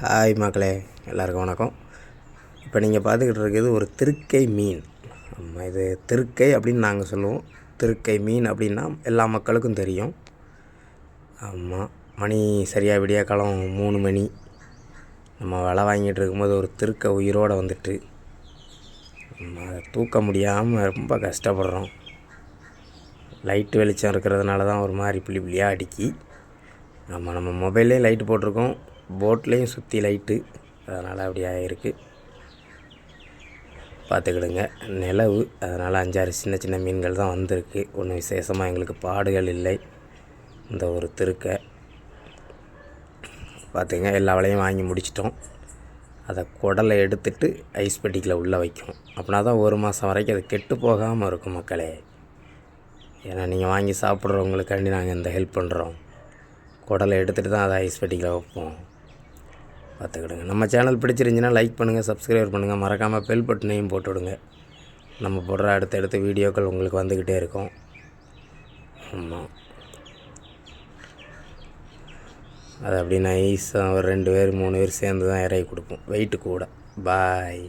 Hi மக்களே, எல்லாருக்கும் வணக்கம். இப்போ நீங்கள் பார்த்துக்கிட்டு இருக்கிறது ஒரு திருக்கை மீன். இது திருக்கை அப்படின்னு நாங்கள் சொல்லுவோம். திருக்கை மீன் அப்படின்னா எல்லா மக்களுக்கும் தெரியும். ஆமாம், மணி சரியாக விடிய காலம் 3 மணி. நம்ம வலை வாங்கிட்டு இருக்கும்போது ஒரு திருக்கை உயிரோடு வந்துட்டு அதை தூக்க முடியாமல் ரொம்ப கஷ்டப்படுறோம். லைட்டு வெளிச்சம் இருக்கிறதுனால தான் ஒரு மாதிரி புள்ளி புள்ளியாக அடிக்கி. நம்ம மொபைல்லேயும் லைட்டு போட்டிருக்கோம், போட்லேயும் சுற்றி லைட்டு, அதனால் அப்படி ஆகிருக்கு. பார்த்துக்கிடுங்க. நிலவு, அதனால் 5-6 சின்ன சின்ன மீன்கள் தான் வந்திருக்கு. ஒன்றும் விசேஷமாக எங்களுக்கு பாடுகள் இல்லை. இந்த ஒரு திருக்கை பார்த்துங்க. எல்லா வலையும் வாங்கி முடிச்சிட்டோம். அதை குடலை எடுத்துட்டு ஐஸ் பெட்டிக்கில் உள்ளே வைக்கும். அப்படின்னா தான் 1 மாதம் வரைக்கும் அது கெட்டு போகாமல் இருக்கும் மக்களே. ஏன்னா நீங்கள் வாங்கி சாப்பிட்றவங்களுக்காண்டி நாங்கள் இந்த ஹெல்ப் பண்ணுறோம். குடலை எடுத்துகிட்டு தான் அதை ஐஸ் பெட்டிக்கில் வைப்போம். பார்த்துக்கிடுங்க. நம்ம சேனல் பிடிச்சிருந்துச்சின்னா லைக் பண்ணுங்கள், சப்ஸ்கிரைப் பண்ணுங்கள், மறக்காமல் பெல் பட்டனையும் போட்டு விடுங்க. நம்ம போடுற அடுத்தடுத்த வீடியோக்கள் உங்களுக்கு வந்துக்கிட்டே இருக்கும். ஆமாம், அது அப்படி நைஸாக ஒரு 2 பேர் 3 பேர் சேர்ந்து தான் இறக்கி கொடுப்போம். வெயிட்டு கூட. பாய்.